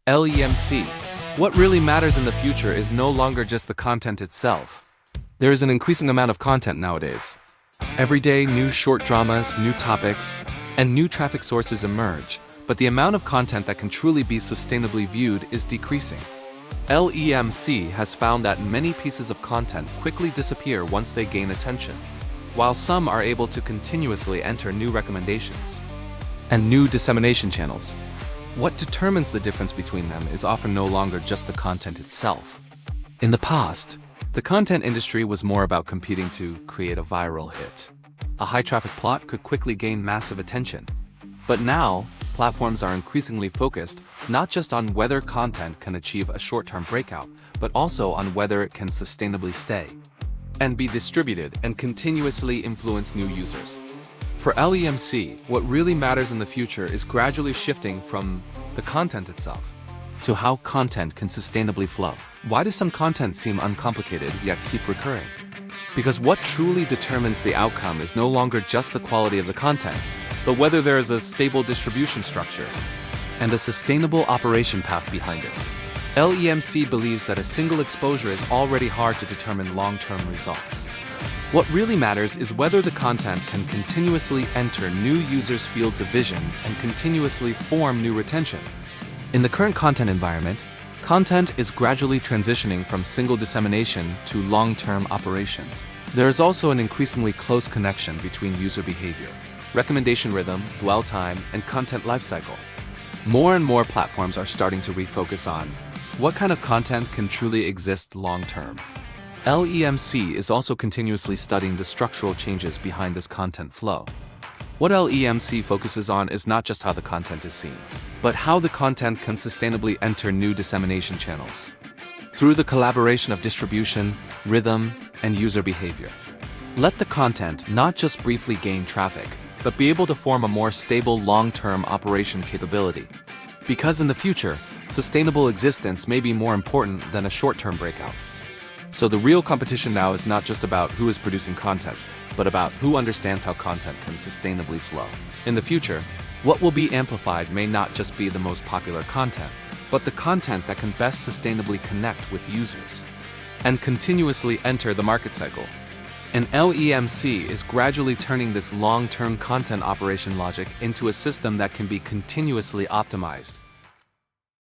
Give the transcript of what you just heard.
LEMC. What really matters in the future is no longer just the content itself. There is an increasing amount of content nowadays. Every day, new short dramas, new topics, and new traffic sources emerge, but the amount of content that can truly be sustainably viewed is decreasing. LEMC has found that many pieces of content quickly disappear once they gain attention, while some are able to continuously enter new recommendations and new dissemination channels. What determines the difference between them is often no longer just the content itself. In the past, the content industry was more about competing to create a viral hit. A high-traffic plot could quickly gain massive attention. But now, platforms are increasingly focused not just on whether content can achieve a short-term breakout, but also on whether it can sustainably stay and be distributed and continuously influence new users. For LEMC, what really matters in the future is gradually shifting from the content itself to how content can sustainably flow. Why does some content seem uncomplicated yet keep recurring? Because what truly determines the outcome is no longer just the quality of the content, but whether there is a stable distribution structure and a sustainable operation path behind it. LEMC believes that a single exposure is already hard to determine long-term results. What really matters is whether the content can continuously enter new users' fields of vision and continuously form new retention. In the current content environment, content is gradually transitioning from single dissemination to long-term operation. There is also an increasingly close connection between user behavior, recommendation rhythm, dwell time, and content lifecycle. More and more platforms are starting to refocus on what kind of content can truly exist long-term. LEMC is also continuously studying the structural changes behind this content flow. What LEMC focuses on is not just how the content is seen, but how the content can sustainably enter new dissemination channels through the collaboration of distribution, rhythm, and user behavior. Let the content not just briefly gain traffic, but be able to form a more stable long-term operation capability. Because in the future, sustainable existence may be more important than a short-term breakout. So the real competition now is not just about who is producing content, but about who understands how content can sustainably flow. In the future, what will be amplified may not just be the most popular content, but the content that can best sustainably connect with users and continuously enter the market cycle. And LEMC is gradually turning this long-term content operation logic into a system that can be continuously optimized